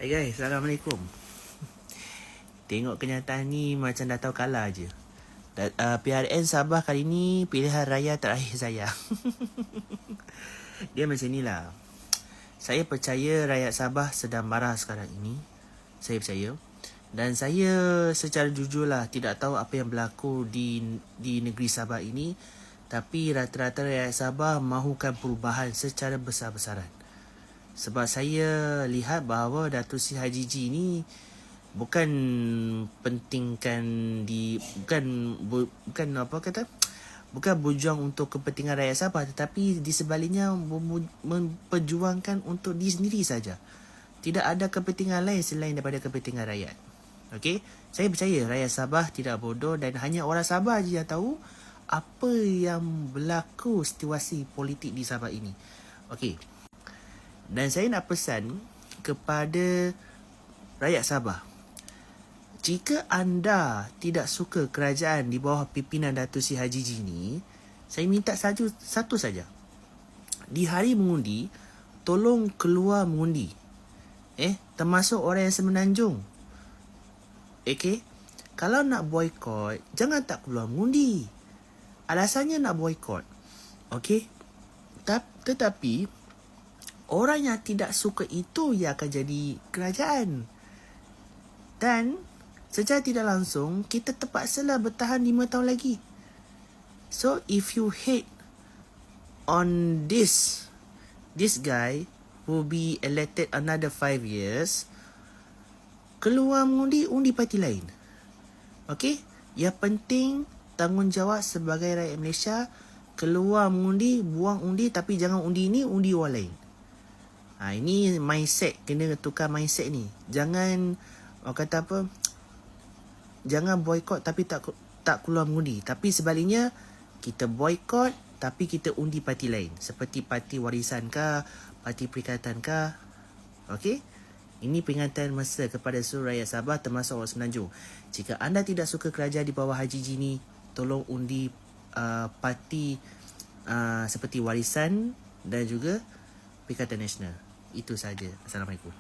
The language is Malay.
Hai guys, Assalamualaikum. Tengok kenyataan ni macam dah tahu kalah je. PRN Sabah kali ni pilihan raya terakhir saya. Dia macam ni lah. Saya percaya rakyat Sabah sedang marah sekarang ini. Saya percaya. Dan saya secara jujur lah tidak tahu apa yang berlaku di negeri Sabah ini. Tapi rata-rata rakyat Sabah mahukan perubahan secara besar-besaran. Sebab saya lihat bahawa Datuk Seri Hajiji ni bukan pentingkan bukan apa kata, bukan berjuang untuk kepentingan rakyat Sabah, tetapi di sebaliknya memperjuangkan untuk diri sendiri saja. Tidak ada kepentingan lain selain daripada kepentingan rakyat. Okey, saya percaya rakyat Sabah tidak bodoh dan hanya orang Sabah je yang tahu apa yang berlaku situasi politik di Sabah ini. Okey. Dan saya nak pesan kepada rakyat Sabah. Jika anda tidak suka kerajaan di bawah pimpinan Datuk Seri Hajiji ni, saya minta satu saja. Di hari mengundi, tolong keluar mengundi. Termasuk orang yang semenanjung. Okey? Kalau nak boykot, jangan tak keluar mengundi. Alasannya nak boykot. Okey? Tetapi orang yang tidak suka itu yang akan jadi kerajaan. Dan secara tidak langsung, kita terpaksalah bertahan 5 tahun lagi. So, if you hate on this guy who be elected another 5 years, keluar undi parti lain. Okay? Yang penting, tanggungjawab sebagai rakyat Malaysia, keluar mengundi, buang undi, tapi jangan undi ni, undi orang lain. Ini mindset, kena tukar mindset ni. Jangan kata apa, jangan boykot tapi tak keluar mengundi. Tapi sebaliknya, kita boykot tapi kita undi parti lain. Seperti parti warisan kah, parti perikatan kah. Okey? Ini peringatan mesra kepada seluruh rakyat Sabah termasuk orang Semenanjung. Jika anda tidak suka kerajaan di bawah Hajiji ni, tolong undi parti seperti warisan dan juga Perikatan Nasional. Itu saja. Assalamualaikum.